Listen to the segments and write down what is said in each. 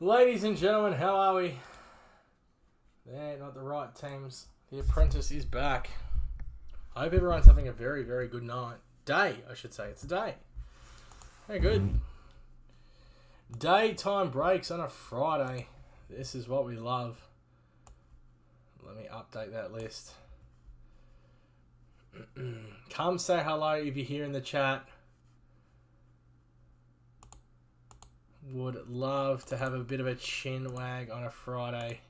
Ladies and gentlemen, how are we? They're not the right teams. The Apprentice is back. I hope everyone's having a very, very good night. Day, I should say. It's a day. Very good. Daytime breaks on a Friday. This is what we love. Let me update that list. Come say hello if you're here in the chat. Would love to have a bit of a chin wag on a Friday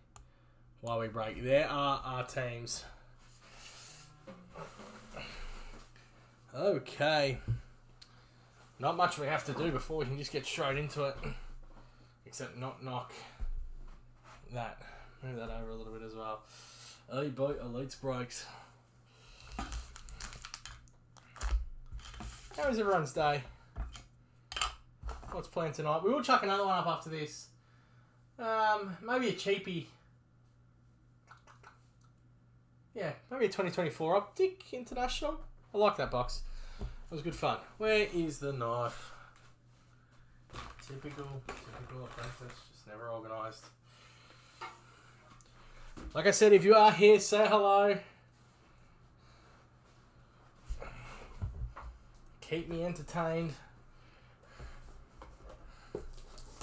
while we break. There are our teams. Okay. Not much we have to do before we can just get straight into it. Except not knock that. Move that over a little bit as well. Early boy, elites breaks. How is everyone's day? What's planned tonight? We will chuck another one up after this. Maybe a cheapie. Yeah, maybe a 2024 Optic International. I like that box. It was good fun. Where is the knife? Typical Apprentice. Just never organised. Like I said, if you are here, say hello. Keep me entertained.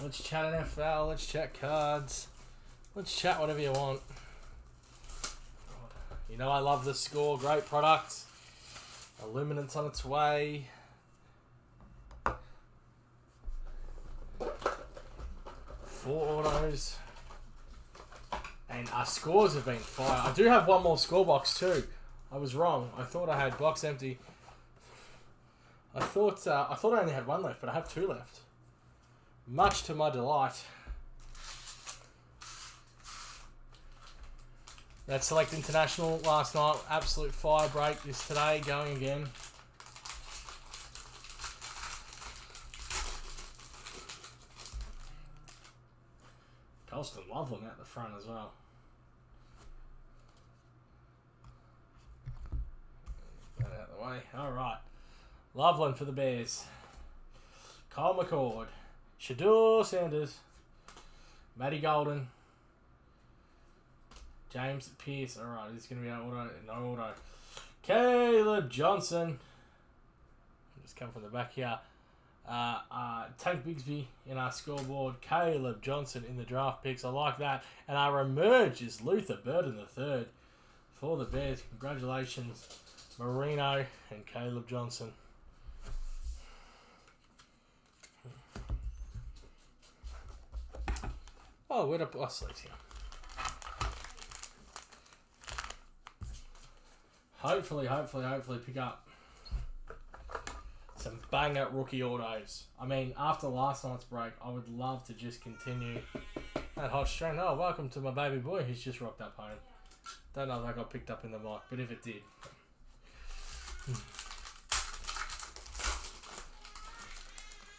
Let's chat NFL, let's chat cards, let's chat whatever you want. You know I love the Score, great product. Illuminance on its way. 4 autos. And our scores have been fire. I do have one more score box too. I was wrong. I thought I had box empty. I thought I only had one left, but I have 2 left. Much to my delight. That Select International last night, absolute fire break. This today, going again. Colston Loveland at the front as well. Get that out of the way. Alright. Loveland for the Bears. Kyle McCord. Shedeur Sanders, Matty Golden, James Pearce. Alright, this is going to be an auto. No auto. Caleb Johnson. Just come from the back here. Tank Bigsby in our scoreboard. Caleb Johnson in the draft picks. I like that. And our emerge is Luther Burden III for the Bears. Congratulations, Marino and Caleb Johnson. Oh, where'd I put our sleeves here? Hopefully pick up some banger rookie autos. I mean, after last night's break, I would love to just continue that hot streak. Oh, welcome to my baby boy who's just rocked up home. Don't know if that got picked up in the mic, but if it did.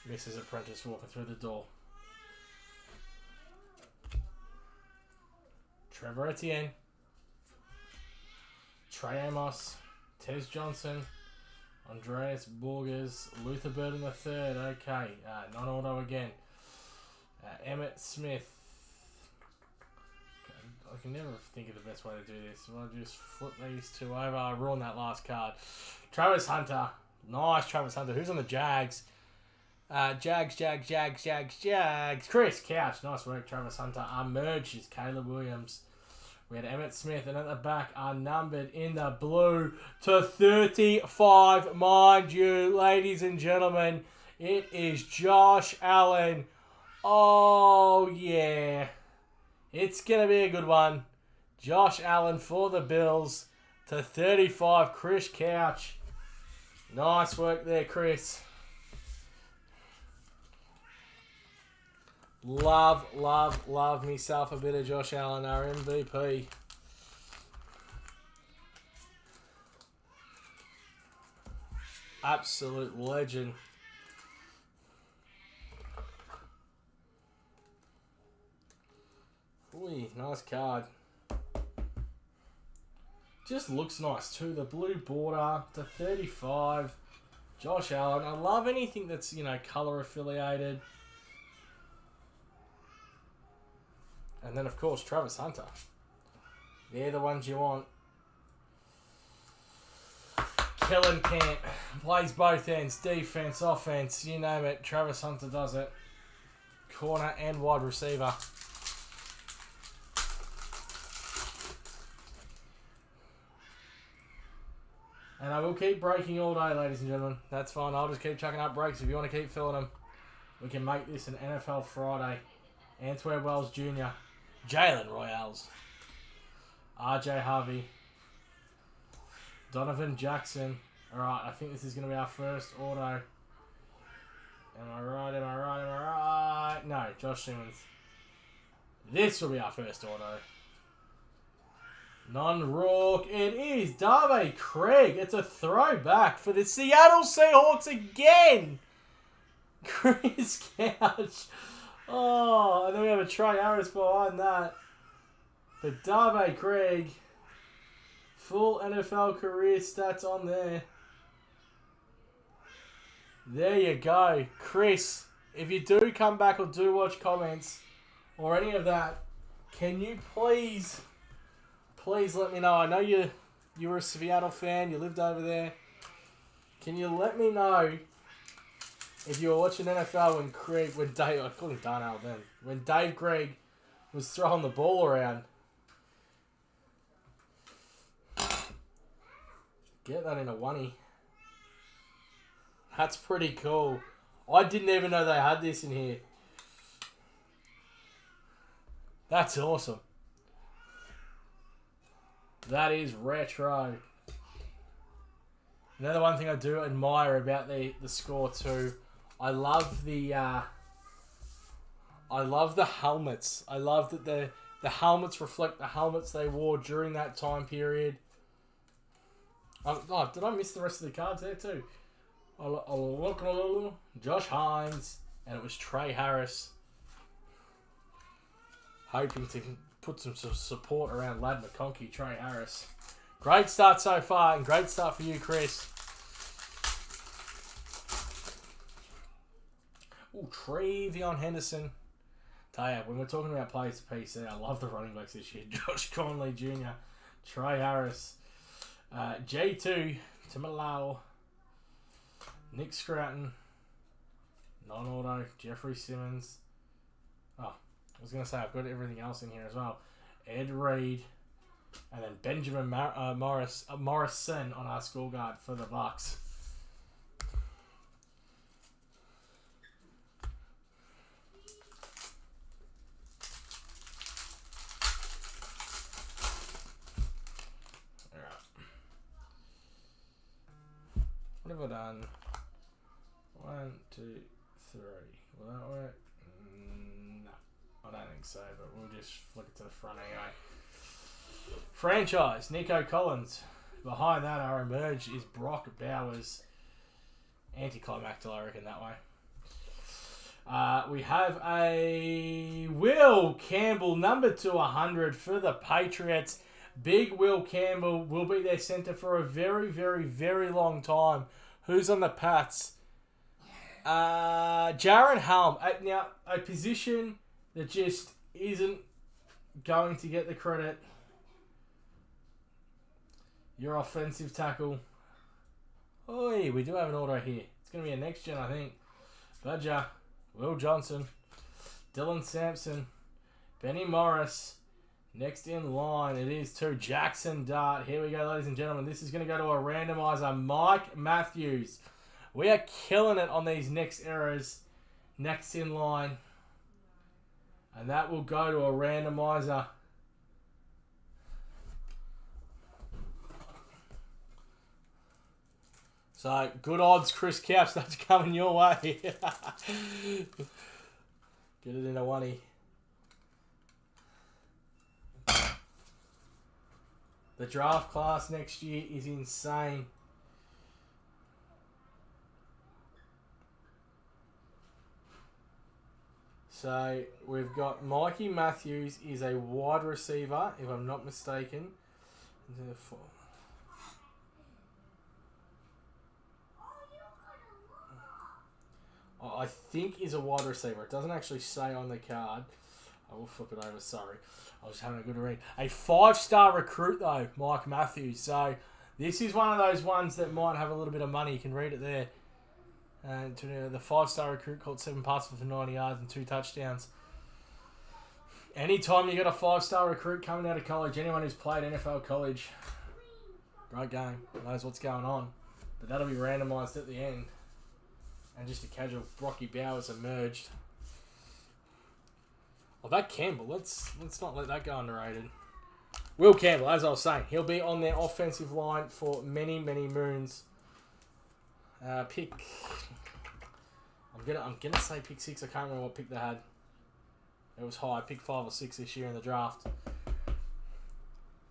Mrs. Apprentice walking through the door. Trevor Etienne, Trey Amos, Tez Johnson, Andreas Borges, Luther Burden III, okay, non-auto again, Emmett Smith. I can never think of the best way to do this. I'll just flip these 2 over. I ruined that last card. Travis Hunter, nice Travis Hunter. Who's on the Jags? Jags. Chris Couch, nice work, Travis Hunter. Our merge is Caleb Williams. We had Emmett Smith, and at the back are numbered in the blue to 35, mind you, ladies and gentlemen. It is Josh Allen. Oh, yeah. It's going to be a good one. Josh Allen for the Bills to 35, Chris Couch. Nice work there, Chris. Love myself a bit of Josh Allen, our MVP. Absolute legend. Ooh, nice card. Just looks nice too. The blue border to 35. Josh Allen. I love anything that's, colour affiliated. And then, of course, Travis Hunter. They're the ones you want. Kellen Camp. Plays both ends. Defense, offense, you name it. Travis Hunter does it. Corner and wide receiver. And I will keep breaking all day, ladies and gentlemen. That's fine. I'll just keep chucking up breaks if you want to keep filling them. We can make this an NFL Friday. Antwerp Wells Jr. Jalen Royals. RJ Harvey. Donovan Jackson. Alright, I think this is going to be our first auto. Am I right? No, Josh Simmons. This will be our first auto. Non-Rourke. It is Darby Craig. It's a throwback for the Seattle Seahawks again. Chris Couch. Oh, and then we have a Trey Harris behind that. But Darby Craig. Full NFL career stats on there. There you go. Chris, if you do come back or do watch comments or any of that, can you please let me know. I know you were a Seattle fan. You lived over there. Can you let me know if you were watching NFL when Dave, I call him Darnell then, when Dave Gregg was throwing the ball around? Get that in a oney. That's pretty cool. I didn't even know they had this in here. That's awesome. That is retro. Another one thing I do admire about the score too, I love the helmets. I love that the helmets reflect the helmets they wore during that time period. Oh, did I miss the rest of the cards there too? Josh Hines, and it was Trey Harris. Hoping to put some support around Ladd McConkey, Trey Harris. Great start so far, and great start for you, Chris. Ooh, Trevion Henderson. Tell you, when we're talking about players to PC, I love the running backs this year. Josh Conley Jr., Trey Harris, J2, Timilau, Nick Scranton, non-auto, Jeffrey Simmons. Oh, I was going to say I've got everything else in here as well. Ed Reed, and then Benjamin Morrison on our school guard for the Bucks. What have I done? 1, 2, 3. Will that work? No, I don't think so, but we'll just flick it to the front anyway. Franchise, Nico Collins. Behind that, our emerge is Brock Bowers. Anticlimactic, I reckon, that way. We have a Will Campbell, number 200 for the Patriots. Big Will Campbell will be their centre for a very, very, very long time. Who's on the Pats? Jaron Helm. Now, a position that just isn't going to get the credit. Your offensive tackle. Oi, we do have an auto here. It's going to be a next gen, I think. Badger, Will Johnson, Dylan Sampson, Benny Morris. Next in line, it is to Jackson Dart. Here we go, ladies and gentlemen. This is going to go to a randomizer, Mike Matthews. We are killing it on these next errors. Next in line. And that will go to a randomizer. So, good odds, Chris Couch. That's coming your way. Get it in a oney. The draft class next year is insane. So, we've got Mikey Matthews is a wide receiver, if I'm not mistaken. I think is a wide receiver. It doesn't actually say on the card. I will flip it over, sorry. I was having a good read. A 5-star recruit, though, Mike Matthews. So this is one of those ones that might have a little bit of money. You can read it there. And the 5-star recruit caught 7 passes for 90 yards and 2 touchdowns. Anytime you got a 5-star recruit coming out of college, anyone who's played NFL college, great game, knows what's going on. But that'll be randomised at the end. And just a casual Brocky Bowers emerged. Well, that Campbell, let's not let that go underrated. Will Campbell, as I was saying, he'll be on their offensive line for many, many moons. Pick. I'm gonna say pick 6. I can't remember what pick they had. It was high. Pick 5 or 6 this year in the draft.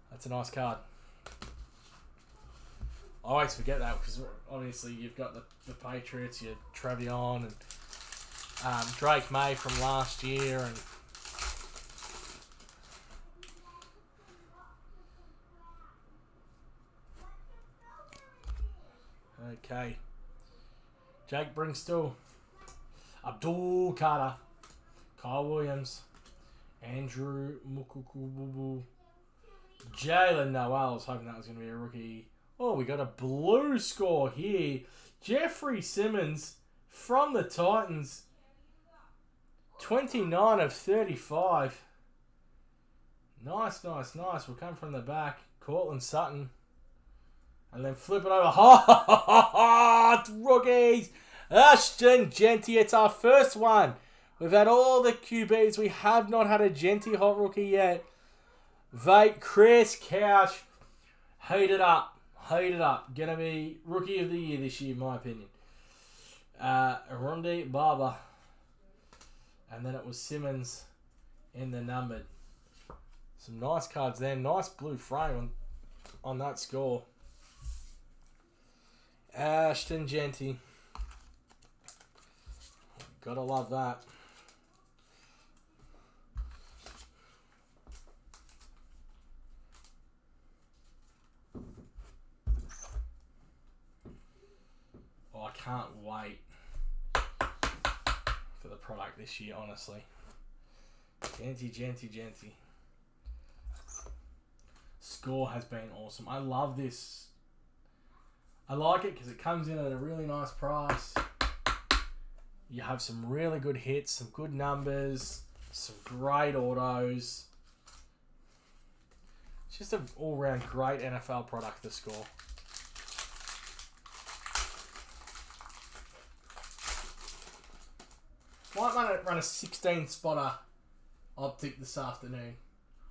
That's a nice card. I always forget that because obviously you've got the Patriots, your Trevion and Drake May from last year and okay. Jake Brinkstall, Abdul Carter, Kyle Williams, Andrew Mukukububu, Jalen Noel. I was hoping that was going to be a rookie. Oh, we got a blue score here. Jeffrey Simmons from the Titans. 29 of 35. Nice. We'll come from the back. Cortland Sutton. And then flip it over. Hot rookies. Ashton Jeanty. It's our first one. We've had all the QBs. We have not had a Jeanty hot rookie yet. Vate Chris Couch. Heated up. Gonna be rookie of the year this year, in my opinion. Arundi Barber. And then it was Simmons in the numbered. Some nice cards there. Nice blue frame on that score. Ashton Jeanty. Gotta love that. Oh, I can't wait for the product this year, honestly. Jeanty. Score has been awesome. I love this. I like it because it comes in at a really nice price. You have some really good hits, some good numbers, some great autos. It's just an all-round great NFL product, the score. Might run a 16-spotter optic this afternoon.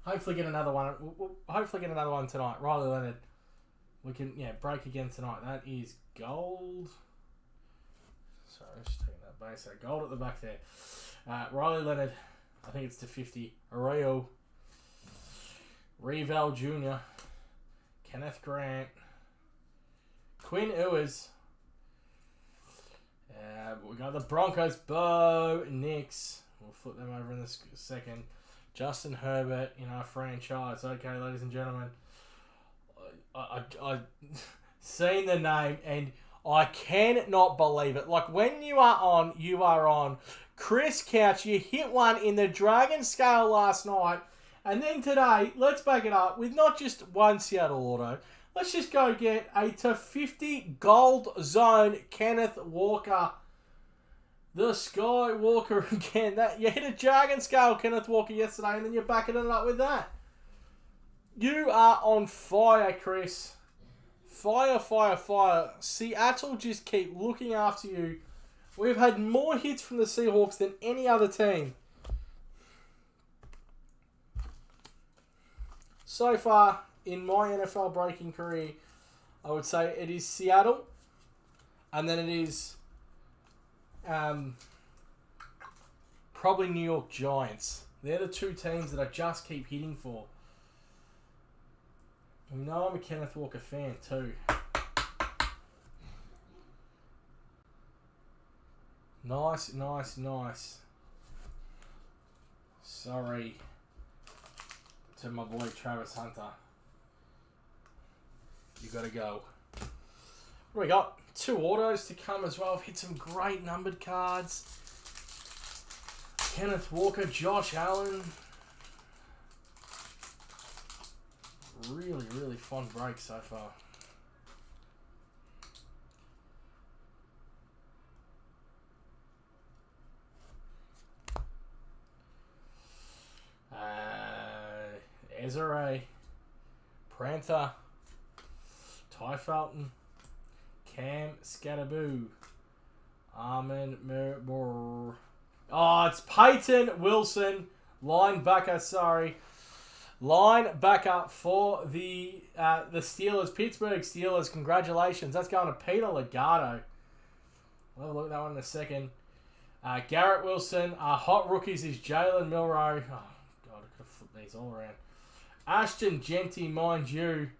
Hopefully get another one. We'll hopefully get another one tonight. Riley Leonard. We can break again tonight. That is gold. Sorry, just taking that base out. Gold at the back there. Riley Leonard. I think it's to 50. Arroyo. Reval Jr. Kenneth Grant. Quinn Ewers. We got the Broncos. Bo Nix. We'll flip them over in a second. Justin Herbert in our franchise. Okay, ladies and gentlemen. I seen the name and I cannot believe it. Like, when you are on, you are on. Chris Couch, you hit one in the Dragon Scale last night. And then today, let's back it up with not just one Seattle auto. Let's just go get a /50 gold zone Kenneth Walker. The Skywalker again. You hit a Dragon Scale Kenneth Walker yesterday and then you're backing it up with that. You are on fire, Chris. Fire. Seattle just keep looking after you. We've had more hits from the Seahawks than any other team. So far, in my NFL breaking career, I would say it is Seattle. And then it is probably New York Giants. They're the two teams that I just keep hitting for. You know I'm a Kenneth Walker fan too. Nice. Sorry to my boy Travis Hunter. You gotta go. What do we got? 2 autos to come as well. I've hit some great numbered cards. Kenneth Walker, Josh Allen. Really, really fun break so far. Ezra, Pranther, Ty Felton, Cam Scatterboo, Armin Moore. Oh, it's Peyton Wilson, linebacker. Sorry, linebacker for the Steelers, Pittsburgh Steelers. Congratulations, that's going to Peter Legato. We'll have a look at that one in a second. Garrett Wilson. Hot rookies is Jalen Milroe. Oh God, I could have flipped these all around. Ashton Genty, mind you,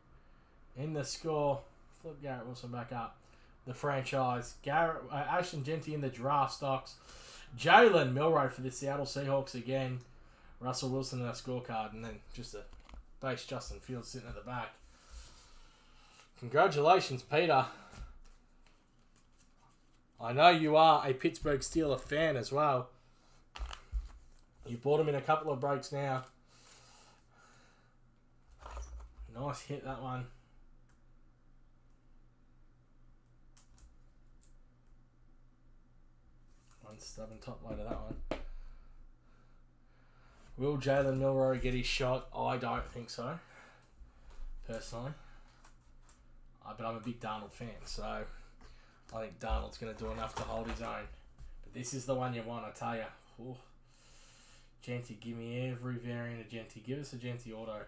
in the score. Flip Garrett Wilson back up. The franchise. Ashton Genty in the draft stocks. Jalen Milroe for the Seattle Seahawks again. Russell Wilson in that scorecard. And then just a base Justin Fields sitting at the back. Congratulations, Peter. I know you are a Pittsburgh Steelers fan as well. You bought him in a couple of breaks now. Nice hit, that one. One stubborn top loader, that one. Will Jalen Milroe get his shot? I don't think so, personally. But I'm a big Darnold fan, so I think Darnold's going to do enough to hold his own. But this is the one you want, I tell you. Ooh. Genty, give me every variant of Genty. Give us a Genty auto.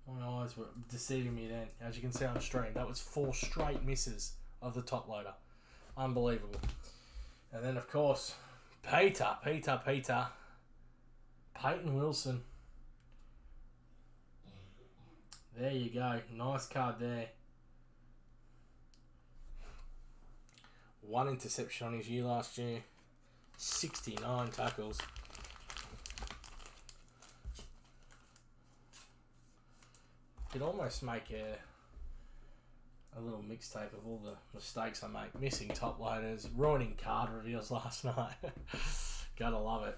My eyes were deceiving me then. As you can see on the stream, that was 4 straight misses of the top loader. Unbelievable. And then, of course, Peter. Peyton Wilson. There you go. Nice card there. 1 interception on his year last year. 69 tackles. Could almost make a little mixtape of all the mistakes I make. Missing top loaders, ruining card reveals last night. Gotta love it.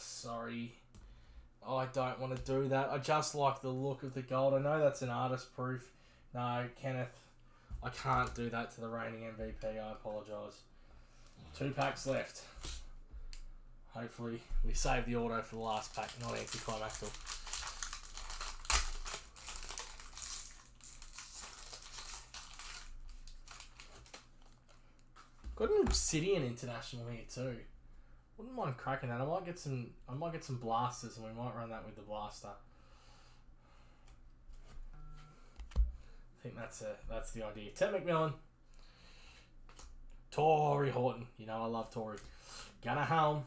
Sorry. I don't want to do that. I just like the look of the gold. I know that's an artist proof. No, Kenneth, I can't do that to the reigning MVP. I apologise. 2 packs left. Hopefully we save the auto for the last pack, not anticlimactic. Got an Obsidian International here too. Wouldn't mind cracking that. I might get some blasters, and we might run that with the blaster. I think that's the idea. Ted McMillan, Torrey Horton. You know I love Torrey. Gunnar Helm,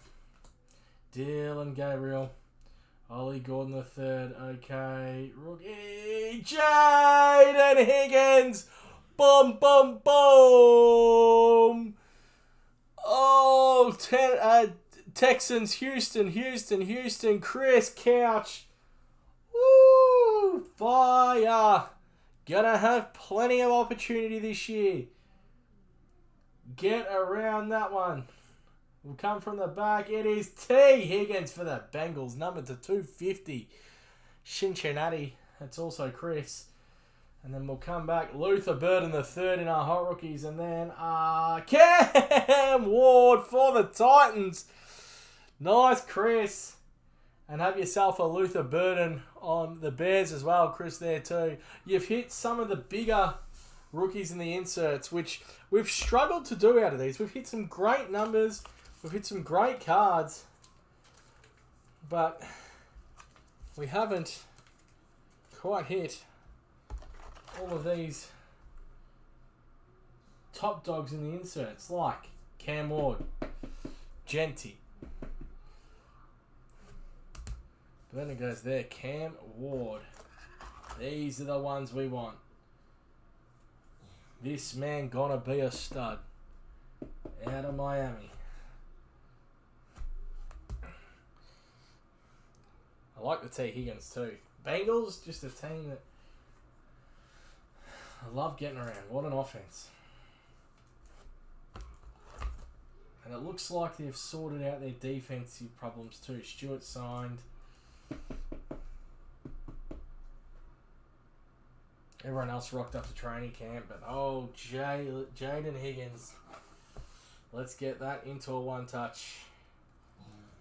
Dylan Gabriel, Ollie Gordon III. Okay, rookie Jaden Higgins. Boom, boom, boom. Oh, Texans, Houston, Chris Couch. Woo, fire. Gonna have plenty of opportunity this year. Get around that one. Will come from the back. It is T. Higgins for the Bengals, number to 250. Cincinnati. That's also Chris. And then we'll come back. Luther Burden the third in our hot rookies. And then Cam Ward for the Titans. Nice, Chris. And have yourself a Luther Burden on the Bears as well, Chris, there too. You've hit some of the bigger rookies in the inserts, which we've struggled to do out of these. We've hit some great numbers. We've hit some great cards. But we haven't quite hit all of these top dogs in the inserts, like Cam Ward, Genty. But then it goes there, Cam Ward. These are the ones we want. This man gonna be a stud. Out of Miami. I like the T. Higgins too. Bengals, just a team that I love getting around. What an offense. And it looks like they've sorted out their defensive problems too. Stewart signed. Everyone else rocked up to training camp, but Jaden Higgins. Let's get that into a one-touch.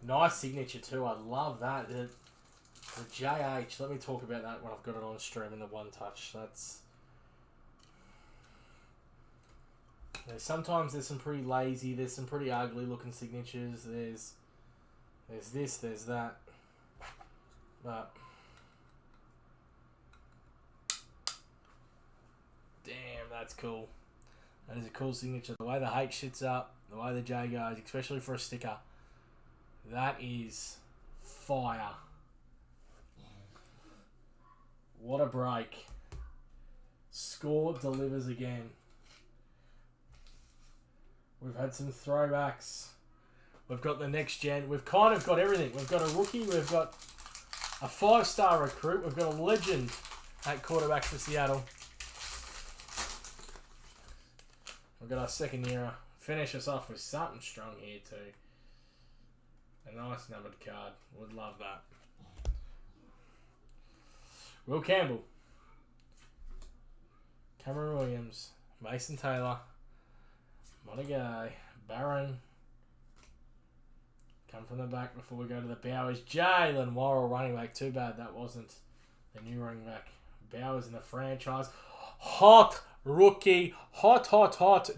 Nice signature too. I love that. The JH. Let me talk about that when I've got it on stream in the one-touch. That's. Sometimes there's some pretty lazy. There's some pretty ugly looking signatures. There's this. There's that. But. Damn, that's cool. That is a cool signature. The way the H sits up, the way the J goes, especially for a sticker. That is fire. What a break. Score delivers again. We've had some throwbacks. We've got the next gen. We've kind of got everything. We've got a rookie. We've got a 5-star recruit. We've got a legend at quarterback for Seattle. We've got our second year. Finish us off with something strong here too. A nice numbered card. Would love that. Will Campbell. Cameron Williams. Mason Taylor. Montague. Barron. Come from the back before we go to the Bowers. Jalen Worrell, running back. Too bad that wasn't the new running back. Bowers in the franchise. Hot rookie. Hot.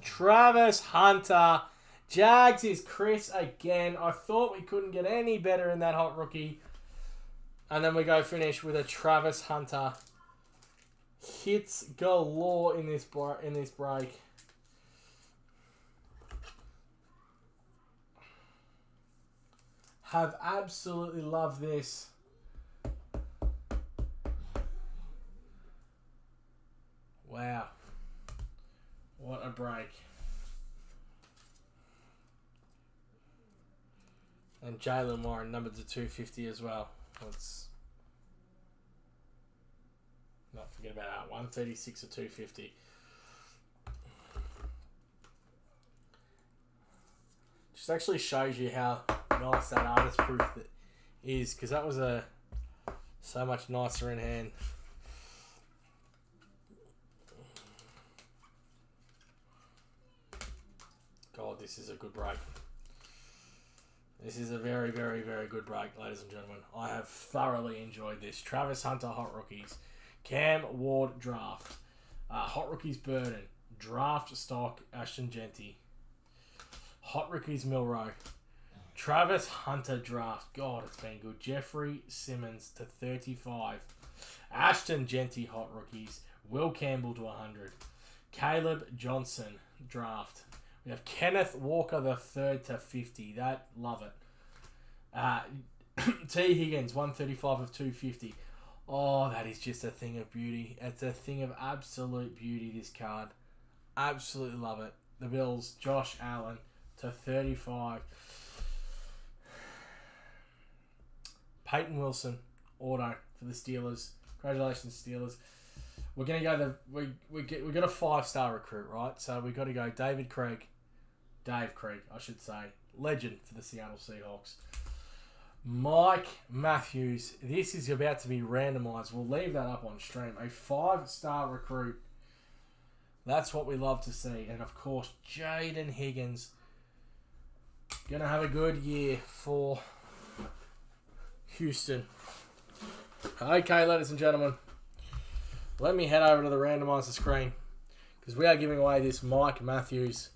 Travis Hunter. Jags is Chris again. I thought we couldn't get any better in that hot rookie. And then we go finish with a Travis Hunter. Hits galore in this break. Have absolutely loved this. Wow. What a break. And Jalen Warren numbered to 250 as well. Let's not forget about that. 136 or 250. Just actually shows you how nice that artist proof is, because that was so much nicer in hand. God, this is a good break. This is a very, very, very good break, ladies and gentlemen. I have thoroughly enjoyed this. Travis Hunter, Hot Rookies. Cam Ward, Draft. Hot Rookies, Burden. Draft Stock, Ashton Genty. Hot Rookies, Milrow. Travis Hunter, Draft. God, it's been good. Jeffrey Simmons to 35. Ashton Genty, Hot Rookies. Will Campbell to 100. Caleb Johnson, Draft. We have Kenneth Walker the third to 50. Love it. T. Higgins, 135 of 250. Oh, that is just a thing of beauty. It's a thing of absolute beauty, this card. Absolutely love it. The Bills, Josh Allen to 35. Peyton Wilson, auto for the Steelers. Congratulations, Steelers. We're gonna go we got a 5-star recruit, right? So we got to go Dave Krieg, I should say, legend for the Seattle Seahawks. Mike Matthews. This is about to be randomized. We'll leave that up on stream. A 5-star recruit. That's what we love to see. And of course, Jaden Higgins. Gonna have a good year for Houston. Okay, ladies and gentlemen. Let me head over to the randomizer screen, because we are giving away this Mike Matthews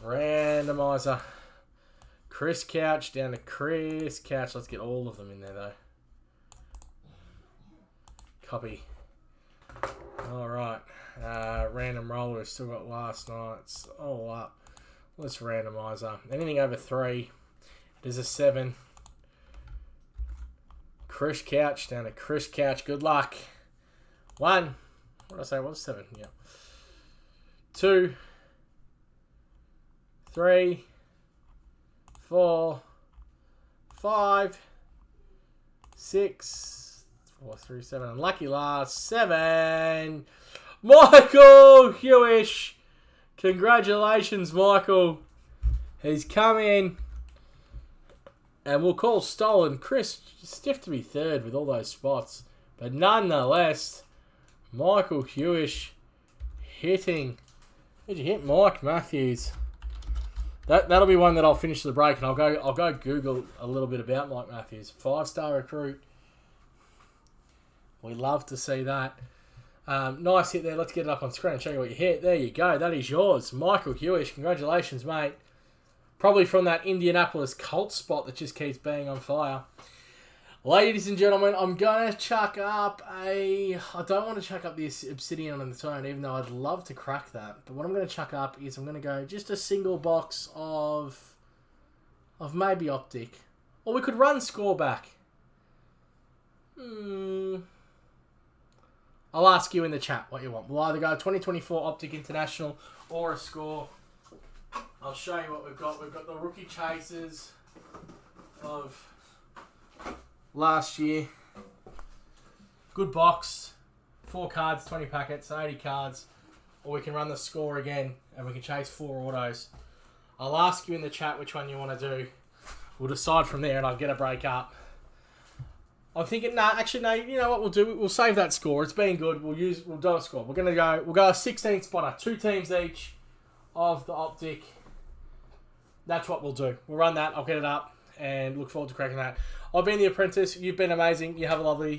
randomizer. Chris Couch down to Chris Couch. Let's get all of them in there though. Copy. Alright. Random roller. Still got last night's all up. Let's randomizer. Anything over 3. It is a 7. Chris Couch down to Chris Couch. Good luck. 1. What did I say? What's 7? Yeah. 2. 3. 4. 5. 6. 4, 3, 7. Unlucky last. 7. Michael Hewish. Congratulations, Michael. He's come in. And we'll call stolen. Chris, stiff to be third with all those spots. But nonetheless, Michael Hewish hitting. Did you hit Mike Matthews? That'll be one that I'll finish the break, and I'll go Google a little bit about Mike Matthews. 5-star recruit. We love to see that. Nice hit there. Let's get it up on screen and show you what you hit. There you go. That is yours. Michael Hewish. Congratulations, mate. Probably from that Indianapolis Colts spot that just keeps being on fire. Ladies and gentlemen, I'm going to chuck up I don't want to chuck up the Obsidian on its own, even though I'd love to crack that. But what I'm going to chuck up is I'm going to go just a single box of maybe Optic. Or we could run score back. I'll ask you in the chat what you want. We'll either go 2024 Optic International or a score. I'll show you what we've got. We've got the rookie chasers of last year. Good box. 4 cards, 20 packets, 80 cards. Or we can run the score again and we can chase 4 autos. I'll ask you in the chat which one you want to do. We'll decide from there and I'll get a break up. I'm thinking, no, you know what we'll do? We'll save that score. It's been good. We'll do a score. We'll go a 16 spotter, 2 teams each of the Optic. That's what we'll do. We'll run that. I'll get it up and look forward to cracking that. I've been The Apprentice. You've been amazing. You have a lovely